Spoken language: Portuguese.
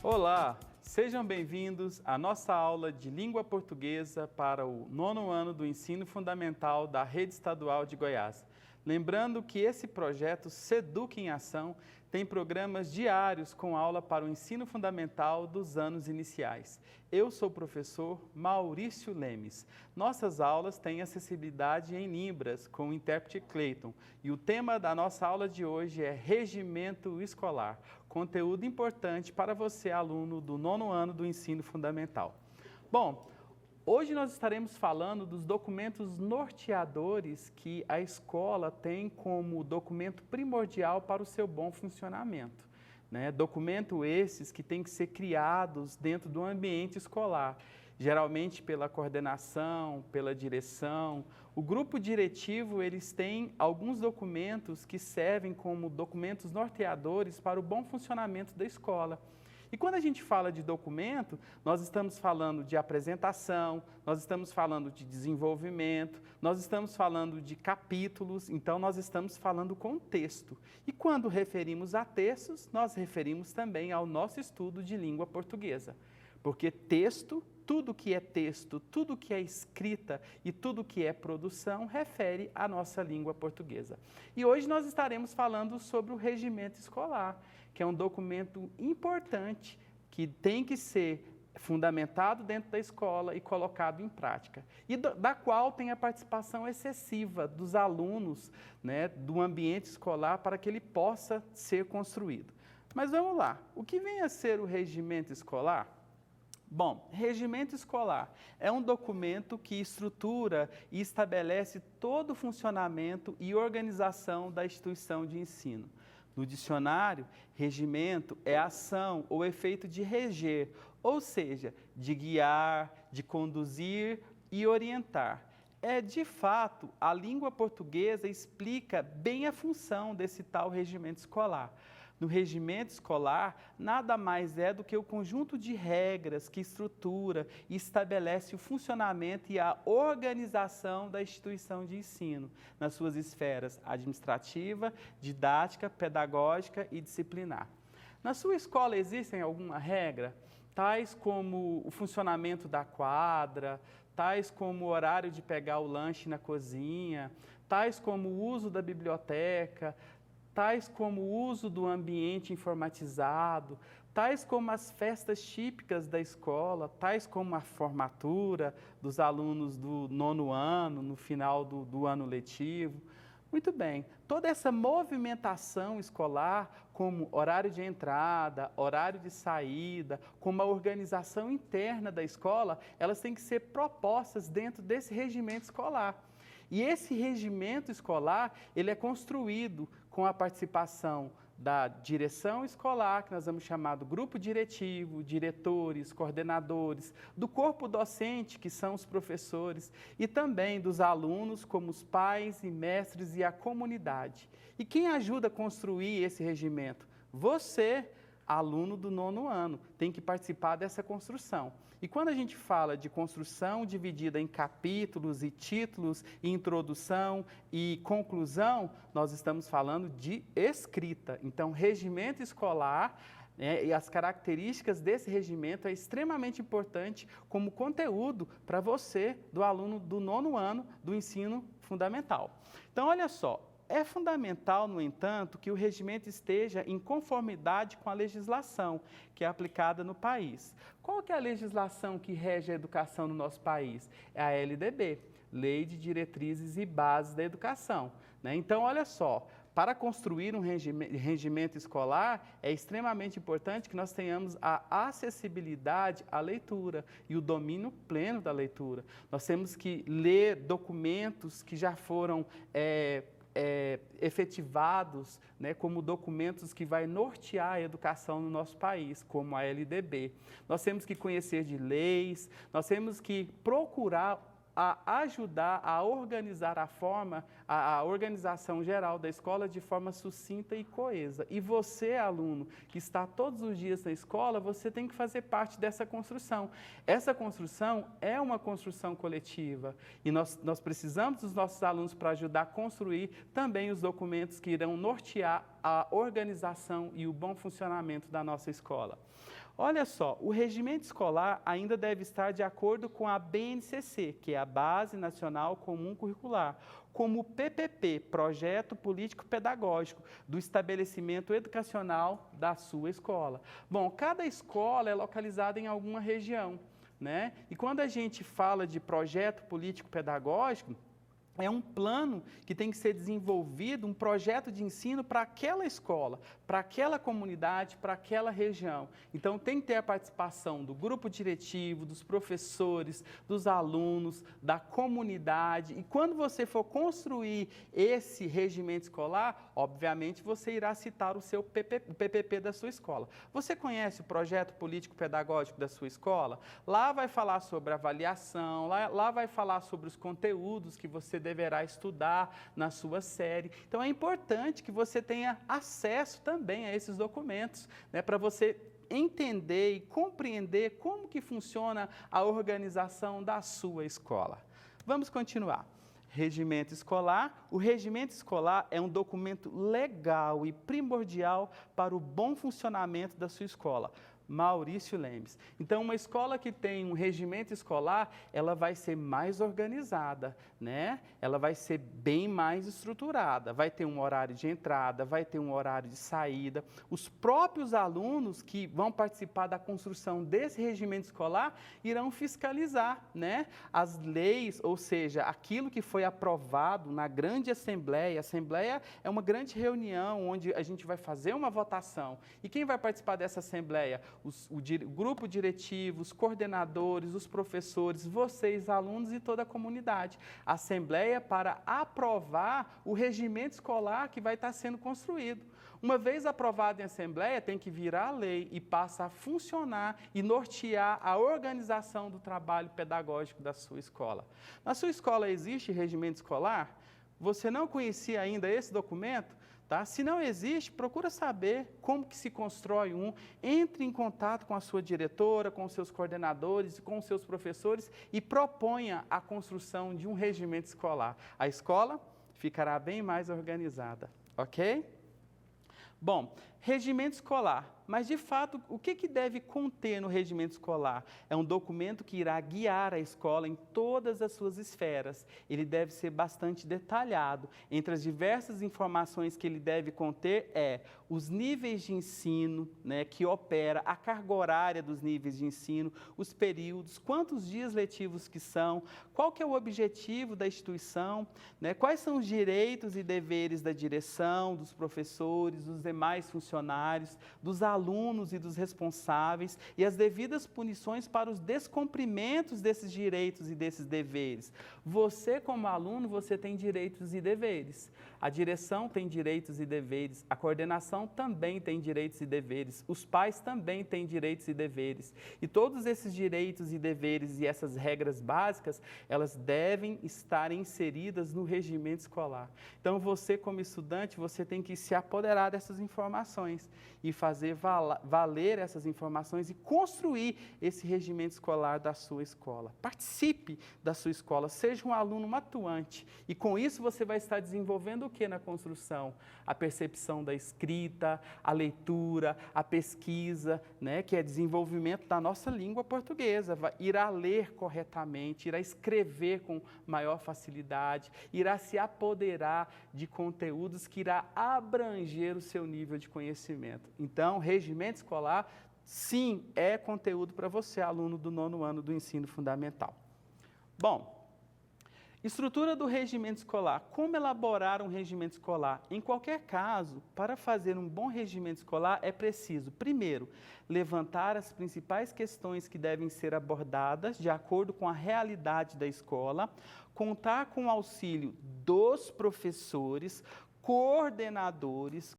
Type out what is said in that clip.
Olá, sejam bem-vindos à nossa aula de língua portuguesa para o 9º ano do ensino fundamental da Rede Estadual de Goiás. Lembrando que esse projeto Seduc em Ação tem programas diários com aula para o ensino fundamental dos anos iniciais. Eu sou o professor Maurício Lemes. Nossas aulas têm acessibilidade em Libras com o intérprete Cleiton. E o tema da nossa aula de hoje é Regimento Escolar, conteúdo importante para você, aluno do 9º ano do ensino fundamental. Bom, hoje nós estaremos falando dos documentos norteadores que a escola tem como documento primordial para o seu bom funcionamento. Documento esses que têm que ser criados dentro do ambiente escolar, geralmente pela coordenação, pela direção. O grupo diretivo, eles têm alguns documentos que servem como documentos norteadores para o bom funcionamento da escola. E quando a gente fala de documento, nós estamos falando de apresentação, nós estamos falando de desenvolvimento, nós estamos falando de capítulos, então nós estamos falando com texto. E quando referimos a textos, nós referimos também ao nosso estudo de língua portuguesa. Porque texto, tudo que é texto, tudo que é escrita e tudo que é produção refere à nossa língua portuguesa. E hoje nós estaremos falando sobre o regimento escolar, que é um documento importante que tem que ser fundamentado dentro da escola e colocado em prática. E da qual tem a participação excessiva dos alunos, do ambiente escolar para que ele possa ser construído. Mas vamos lá, o que vem a ser o regimento escolar? Bom, regimento escolar é um documento que estrutura e estabelece todo o funcionamento e organização da instituição de ensino. No dicionário, regimento é ação ou efeito de reger, ou seja, de guiar, de conduzir e orientar. De fato, a língua portuguesa explica bem a função desse tal regimento escolar. No regimento escolar, nada mais é do que o conjunto de regras que estrutura e estabelece o funcionamento e a organização da instituição de ensino, nas suas esferas administrativa, didática, pedagógica e disciplinar. Na sua escola existem alguma regra, tais como o funcionamento da quadra, tais como o horário de pegar o lanche na cozinha, tais como o uso da biblioteca, tais como o uso do ambiente informatizado, tais como as festas típicas da escola, tais como a formatura dos alunos do 9º ano, no final do ano letivo. Muito bem, toda essa movimentação escolar, como horário de entrada, horário de saída, como a organização interna da escola, elas têm que ser propostas dentro desse regimento escolar. E esse regimento escolar, ele é construído com a participação da direção escolar, que nós vamos chamar do grupo diretivo, diretores, coordenadores, do corpo docente, que são os professores, e também dos alunos, como os pais e mestres e a comunidade. E quem ajuda a construir esse regimento? Você, aluno do 9º ano, tem que participar dessa construção. E quando a gente fala de construção dividida em capítulos e títulos, e introdução e conclusão, nós estamos falando de escrita. Então, regimento escolar, e as características desse regimento é extremamente importante como conteúdo para você, do aluno do 9º ano do ensino fundamental. Então, olha só. É fundamental, no entanto, que o regimento esteja em conformidade com a legislação que é aplicada no país. Qual que é a legislação que rege a educação no nosso país? É a LDB, Lei de Diretrizes e Bases da Educação. Então, olha só, para construir um regimento escolar, é extremamente importante que nós tenhamos a acessibilidade à leitura e o domínio pleno da leitura. Nós temos que ler documentos que já foram efetivados, como documentos que vai nortear a educação no nosso país, como a LDB. Nós temos que conhecer de leis, nós temos que procurar ajudar a organizar a organização geral da escola de forma sucinta e coesa. E você, aluno, que está todos os dias na escola, você tem que fazer parte dessa construção. Essa construção é uma construção coletiva e nós precisamos dos nossos alunos para ajudar a construir também os documentos que irão nortear a organização e o bom funcionamento da nossa escola? Olha só, o regimento escolar ainda deve estar de acordo com a BNCC, que é a Base Nacional Comum Curricular, como o PPP, Projeto Político Pedagógico, do estabelecimento educacional da sua escola. Bom, cada escola é localizada em alguma região, né? E quando a gente fala de projeto político pedagógico, é um plano que tem que ser desenvolvido, um projeto de ensino para aquela escola, para aquela comunidade, para aquela região. Então, tem que ter a participação do grupo diretivo, dos professores, dos alunos, da comunidade. E quando você for construir esse regimento escolar, obviamente, você irá citar o seu PPP da sua escola. Você conhece o projeto político-pedagógico da sua escola? Lá vai falar sobre avaliação, lá vai falar sobre os conteúdos que você deverá estudar na sua série. Então, é importante que você tenha acesso também a esses documentos, né, para você entender e compreender como que funciona a organização da sua escola. Vamos continuar. Regimento escolar. O regimento escolar é um documento legal e primordial para o bom funcionamento da sua escola. Maurício Lemes. Então, uma escola que tem um regimento escolar, ela vai ser mais organizada, né? Ela vai ser bem mais estruturada, vai ter um horário de entrada, vai ter um horário de saída. Os próprios alunos que vão participar da construção desse regimento escolar irão fiscalizar, né, as leis, ou seja, aquilo que foi aprovado na grande assembleia. A assembleia é uma grande reunião onde a gente vai fazer uma votação. E quem vai participar dessa assembleia? O grupo diretivo, os coordenadores, os professores, vocês, alunos e toda a comunidade. A assembleia para aprovar o regimento escolar que vai estar sendo construído. Uma vez aprovado em assembleia, tem que virar lei e passa a funcionar e nortear a organização do trabalho pedagógico da sua escola. Na sua escola existe regimento escolar? Você não conhecia ainda esse documento? Tá? Se não existe, procura saber como que se constrói um, entre em contato com a sua diretora, com os seus coordenadores, com os seus professores e proponha a construção de um regimento escolar. A escola ficará bem mais organizada, ok? Bom, regimento escolar. Mas, de fato, o que deve conter no regimento escolar? É um documento que irá guiar a escola em todas as suas esferas. Ele deve ser bastante detalhado. Entre as diversas informações que ele deve conter os níveis de ensino, né, que opera, a carga horária dos níveis de ensino, os períodos, quantos dias letivos que são, qual que é o objetivo da instituição, né, quais são os direitos e deveres da direção, dos professores, dos demais funcionários, dos alunos e dos responsáveis e as devidas punições para os descumprimentos desses direitos e desses deveres. Você, como aluno, você tem direitos e deveres. A direção tem direitos e deveres. A coordenação também tem direitos e deveres. Os pais também têm direitos e deveres. E todos esses direitos e deveres e essas regras básicas, elas devem estar inseridas no regimento escolar. Então, você, como estudante, você tem que se apoderar dessas informações e fazer valer essas informações e construir esse regimento escolar da sua escola. Participe da sua escola, seja um aluno atuante e com isso você vai estar desenvolvendo o que na construção? A percepção da escrita, a leitura, a pesquisa, né, que é desenvolvimento da nossa língua portuguesa. Irá ler corretamente, irá escrever com maior facilidade, irá se apoderar de conteúdos que irá abranger o seu nível de conhecimento. Então, regimento escolar, sim, é conteúdo para você, aluno do 9º ano do ensino fundamental. Bom, estrutura do regimento escolar. Como elaborar um regimento escolar? Em qualquer caso, para fazer um bom regimento escolar, é preciso, primeiro, levantar as principais questões que devem ser abordadas de acordo com a realidade da escola, contar com o auxílio dos professores, coordenadores,